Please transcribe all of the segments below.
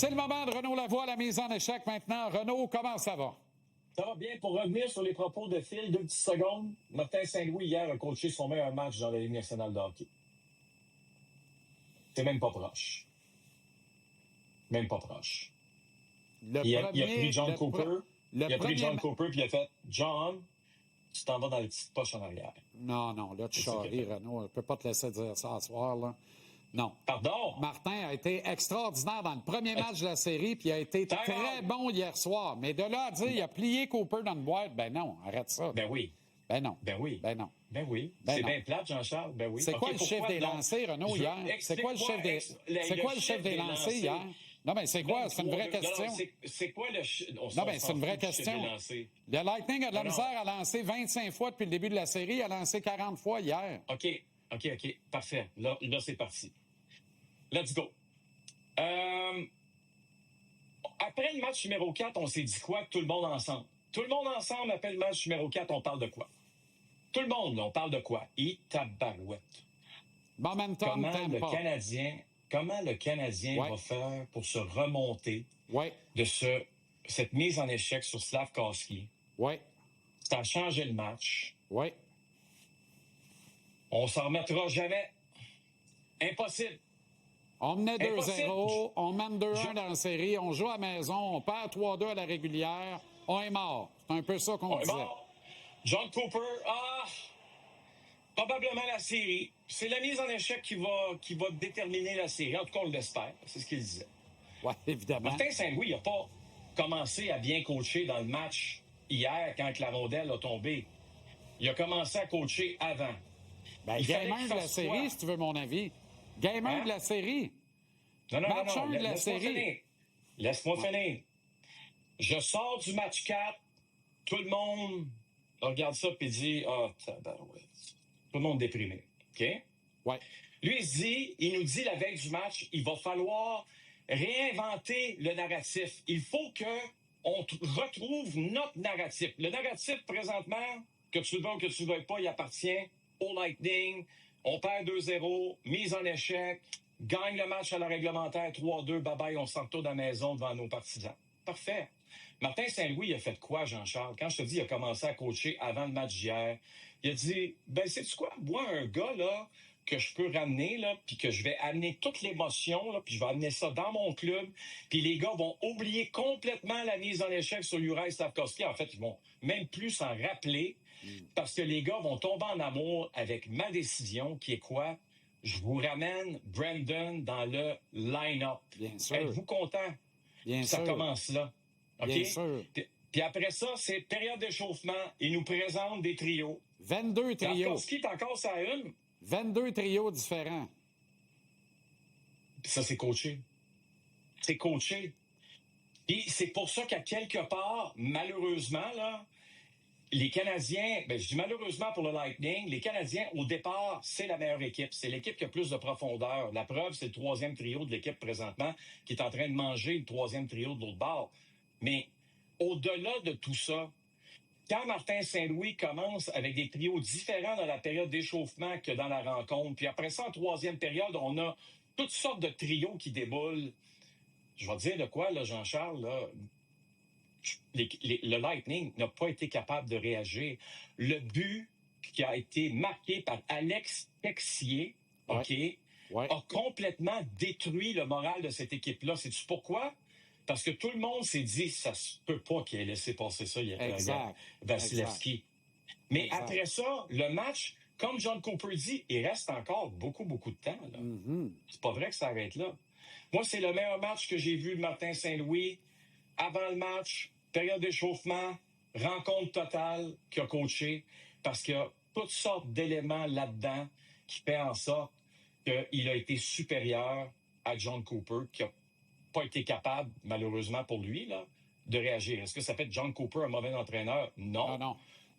C'est le moment de Renaud Lavoie, la mise en échec maintenant. Renaud, comment ça va? Ça va bien. Pour revenir sur les propos de Phil, 2 petites secondes. Martin Saint-Louis, hier, a coaché son meilleur match dans la Ligue nationale de hockey. C'est même pas proche. Même pas proche. Il a pris John Cooper. Il a pris John Cooper, puis il a fait « John, tu t'en vas dans la petite poche en arrière. » Non, là, tu charries, Renaud. On ne peut pas te laisser dire ça ce soir, là. Non. Pardon? Martin a été extraordinaire dans le premier match de la série, puis il a été très bon hier soir. Mais de là à dire il a plié Cooper dans une boîte, ben non, arrête ça. Ben oui. Ben non. Ben oui. Ben non. Ben oui. Ben c'est non. bien plate, Jean-Charles. Ben oui. C'est quoi le chef des lancers, Renaud, hier? C'est quoi le chef des lancers hier? Non, mais c'est quoi? C'est une vraie question. C'est quoi le... Non, mais c'est une vraie question. Le Lightning a de la misère à lancer 25 fois depuis le début de la série. Il a lancé 40 fois hier. OK. Parfait. Là c'est parti. Let's go. Après le match numéro 4, on s'est dit quoi? Tout le monde ensemble. Tout le monde ensemble, après le match numéro 4, on parle de quoi? Tout le monde, on parle de quoi? Tabarouette. Momentum, Comment le Canadien va faire pour se remonter de cette mise en échec sur Slafkovský? Oui. Ça a changé le match. Oui. On s'en remettra jamais. Impossible. On menait 2-0, on mène 2-1 dans la série, on joue à la maison, on perd 3-2 à la régulière, on est mort. C'est un peu ça qu'on disait. John Cooper, probablement la série. C'est la mise en échec qui va déterminer la série. En tout cas, on l'espère. C'est ce qu'il disait. Oui, évidemment. Martin Saint-Louis n'a pas commencé à bien coacher dans le match hier quand la rondelle a tombé. Il a commencé à coacher avant. Game 1 de la série, si tu veux mon avis. Game 1 de la série. Non. Match 1 de la série. Laisse-moi finir. Je sors du match 4. Tout le monde regarde ça et dit tabarouette. Tout le monde déprimé. OK? Ouais. Lui, il nous dit la veille du match, il va falloir réinventer le narratif. Il faut qu'on retrouve notre narratif. Le narratif, présentement, que tu le veux ou que tu ne le veuilles pas, il appartient au Lightning. On perd 2-0, mise en échec, gagne le match à la réglementaire 3-2, bye-bye, on s'en retourne à la maison devant nos partisans. Parfait. Martin Saint-Louis, il a fait quoi, Jean-Charles? Quand je te dis, il a commencé à coacher avant le match d'hier, il a dit, sais-tu quoi? Moi, un gars, là, que je peux ramener, là, puis que je vais amener toute l'émotion, là, puis je vais amener ça dans mon club, puis les gars vont oublier complètement la mise en échec sur Juraj Slafkovský. En fait, ils vont même plus s'en rappeler, parce que les gars vont tomber en amour avec ma décision, qui est quoi? Je vous ramène Brandon dans le line-up. Bien sûr. Êtes-vous content? Bien ça sûr. commence là. OK? Bien sûr. Puis après ça, c'est période d'échauffement. Il nous présente des trios. 22 trios. Slafkovský est encore ça à une. 22 trios différents. Puis ça, c'est coaché. C'est coaché. Puis c'est pour ça qu'à quelque part, malheureusement, là, les Canadiens, je dis malheureusement pour le Lightning, les Canadiens, au départ, c'est la meilleure équipe. C'est l'équipe qui a plus de profondeur. La preuve, c'est le 3e trio de l'équipe présentement qui est en train de manger le 3e trio de l'autre bord. Mais au-delà de tout ça, quand Martin Saint-Louis commence avec des trios différents dans la période d'échauffement que dans la rencontre, puis après ça, en 3e période, on a toutes sortes de trios qui déboulent. Je vais te dire de quoi, là, Jean-Charles, là... Le Lightning n'a pas été capable de réagir. Le but qui a été marqué par Alex Texier, a complètement détruit le moral de cette équipe-là. Sais-tu pourquoi? Parce que tout le monde s'est dit, ça se peut pas qu'il ait laissé passer ça, Vasilevskiy. Mais après ça, le match, comme John Cooper dit, il reste encore beaucoup, beaucoup de temps. Là. C'est pas vrai que ça arrête là. Moi, c'est le meilleur match que j'ai vu de Martin Saint-Louis. Avant le match, période d'échauffement, rencontre totale qu'il a coaché, parce qu'il y a toutes sortes d'éléments là-dedans qui fait en sorte qu'il a été supérieur à John Cooper, qui n'a pas été capable, malheureusement pour lui, là, de réagir. Est-ce que ça fait de John Cooper un mauvais entraîneur? Non.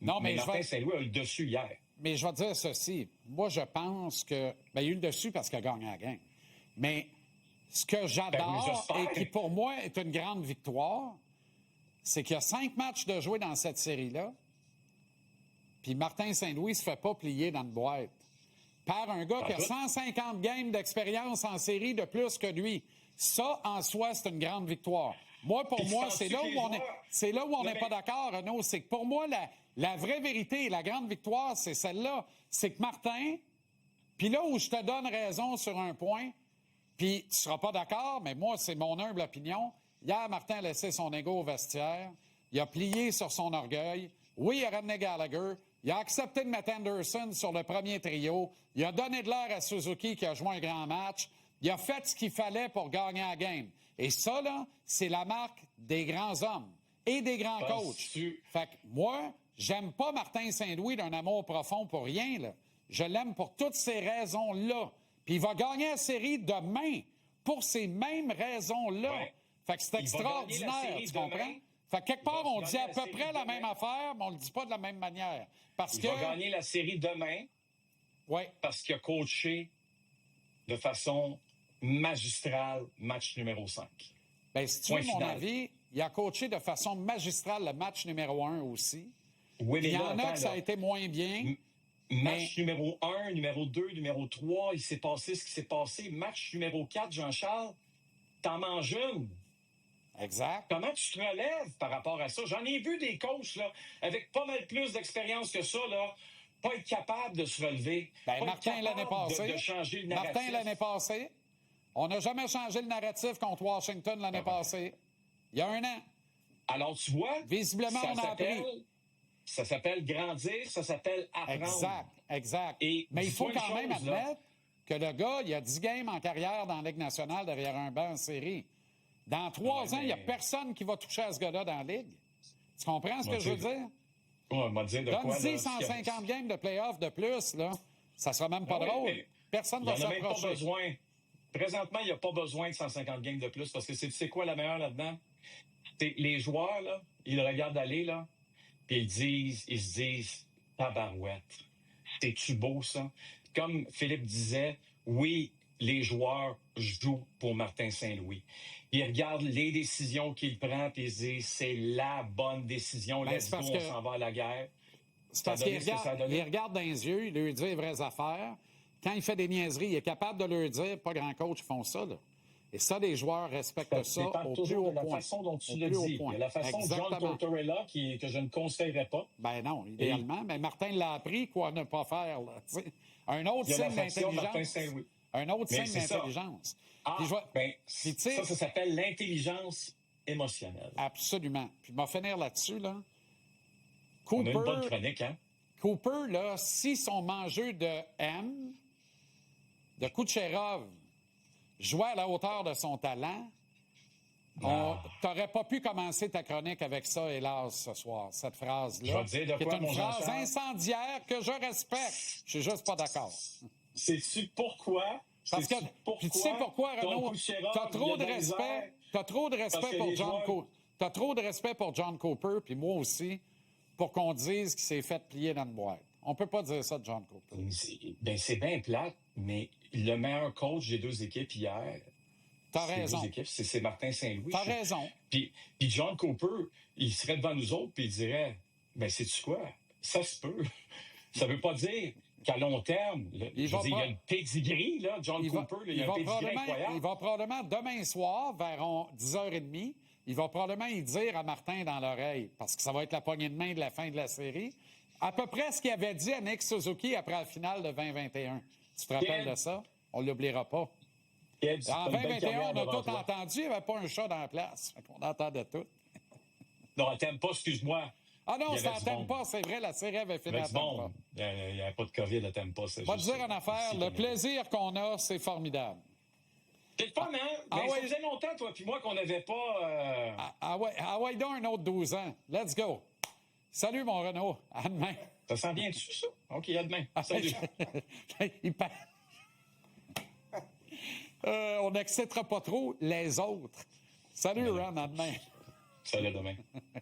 Non, mais Martin Saint-Louis a eu le dessus hier. Mais je vais te dire ceci. Moi, je pense que... il a eu le dessus parce qu'il a gagné la game. Mais... ce que j'adore et qui, pour moi, est une grande victoire, c'est qu'il y a 5 matchs de jouer dans cette série-là, puis Martin Saint-Louis se fait pas plier dans une boîte par un gars qui a 150 games d'expérience en série de plus que lui. Ça, en soi, c'est une grande victoire. Moi, pour moi, c'est là où on n'est pas d'accord, Renaud. C'est que pour moi, la vraie vérité et la grande victoire, c'est celle-là. C'est que Martin, puis là où je te donne raison sur un point, puis tu ne seras pas d'accord, mais moi, c'est mon humble opinion. Hier, Martin a laissé son ego au vestiaire. Il a plié sur son orgueil. Oui, il a ramené Gallagher. Il a accepté de mettre Anderson sur le premier trio. Il a donné de l'air à Suzuki qui a joué un grand match. Il a fait ce qu'il fallait pour gagner la game. Et ça, là, c'est la marque des grands hommes et des grands coachs. Fait que moi, j'aime pas Martin Saint-Louis d'un amour profond pour rien, là. Je l'aime pour toutes ces raisons-là. Puis il va gagner la série demain pour ces mêmes raisons-là. Ouais. Fait que c'est extraordinaire, tu comprends? Fait que quelque part, on dit à peu près la même affaire, mais on le dit pas de la même manière. Il va gagner la série demain parce qu'il a coaché de façon magistrale match numéro 5. Bien, si tu veux mon avis, il a coaché de façon magistrale le match numéro 1 aussi. Oui, mais il y en a que ça a été moins bien. Match numéro 1, numéro 2, numéro 3, il s'est passé ce qui s'est passé. Match numéro 4, Jean-Charles, t'en manges une. Exact. Comment tu te relèves par rapport à ça? J'en ai vu des coachs là, avec pas mal plus d'expérience que ça, là, pas être capable de se relever. Ben, Martin, l'année passée, de changer le narratif. Martin, l'année passée, on n'a jamais changé le narratif contre Washington l'année passée. Il y a un an. Alors, tu vois, visiblement, on a appris. Ça s'appelle grandir, ça s'appelle apprendre. Exact. Mais il faut quand même admettre que le gars, il a 10 games en carrière dans la Ligue nationale derrière un banc en série. Dans 3 ans, il n'y a personne qui va toucher à ce gars-là dans la Ligue. Tu comprends ce que je veux dire? Donne-y 150 games de playoff de plus, là. Ça sera même pas drôle. Personne ne va s'approcher. Présentement, il n'y a pas besoin de 150 games de plus parce que c'est quoi la meilleure là-dedans? Les joueurs, là, ils le regardent aller, là, puis ils se disent, tabarouette, c'est-tu beau, ça? Comme Philippe disait, oui, les joueurs jouent pour Martin Saint-Louis. Ils regardent les décisions qu'il prend et ils se disent, c'est la bonne décision, let's go, on s'en va à la guerre. C'est parce qu'il regarde dans les yeux, il leur dit les vraies affaires. Quand il fait des niaiseries, il est capable de leur dire, pas grand coach font ça, là. Et ça, les joueurs respectent ça au plus haut point. La façon dont tu le dis. La façon dont John Tortorella, que je ne conseillerais pas. Ben non, idéalement. Mais Martin l'a appris quoi ne pas faire. Là, un autre signe d'intelligence. Un autre signe d'intelligence. Ça s'appelle l'intelligence émotionnelle. Absolument. Puis, je vais finir là-dessus. Là. On a une bonne chronique, hein? Cooper, là, si son mangeux de M, de Kucherov, jouait à la hauteur de son talent, t'aurais pas pu commencer ta chronique avec ça, hélas, ce soir, cette phrase-là. Je vais te dire de quoi, qui est une phrase incendiaire que je respecte. Je suis juste pas d'accord. Sais-tu pourquoi? Parce que, tu sais pourquoi, Renaud? T'as trop de respect. T'as trop de respect pour John Cooper. T'as trop de respect pour John Cooper, puis moi aussi, pour qu'on dise qu'il s'est fait plier dans une boîte. On peut pas dire ça de John Cooper. C'est bien plate, mais le meilleur coach des deux équipes hier, t'as raison. C'est Martin Saint-Louis. T'as raison. Puis John Cooper, il serait devant nous autres puis il dirait, sais-tu quoi? Ça se peut. Ça veut pas dire qu'à long terme, il y a une pedigree, là, John Cooper, il y a un pedigree incroyable. Il va probablement, demain soir, vers 10h30, il va probablement y dire à Martin dans l'oreille, parce que ça va être la poignée de main de la fin de la série, à peu près ce qu'il avait dit à Nick Suzuki après la finale de 2021. Tu te rappelles de ça? On ne l'oubliera pas. En 2021, on a tout entendu. Il n'y avait pas un chat dans la place. On entendait tout. Non, elle t'aime pas, excuse-moi. Ah non, ça t'aime pas, c'est vrai, la série avait fini à pas. Il n'y avait pas de COVID, elle t'aime pas. Pas te dire une affaire, le plaisir qu'on a, c'est formidable. C'est le fun, hein? Ça faisait longtemps, toi puis moi, qu'on n'avait pas... Ah ouais, donc un autre 12 ans. Let's go. Salut, mon Renaud. À demain. Ça sent bien dessus, ça? OK, à demain. Salut. On n'excitera pas trop les autres. Salut, Ron, à demain. Salut, à demain.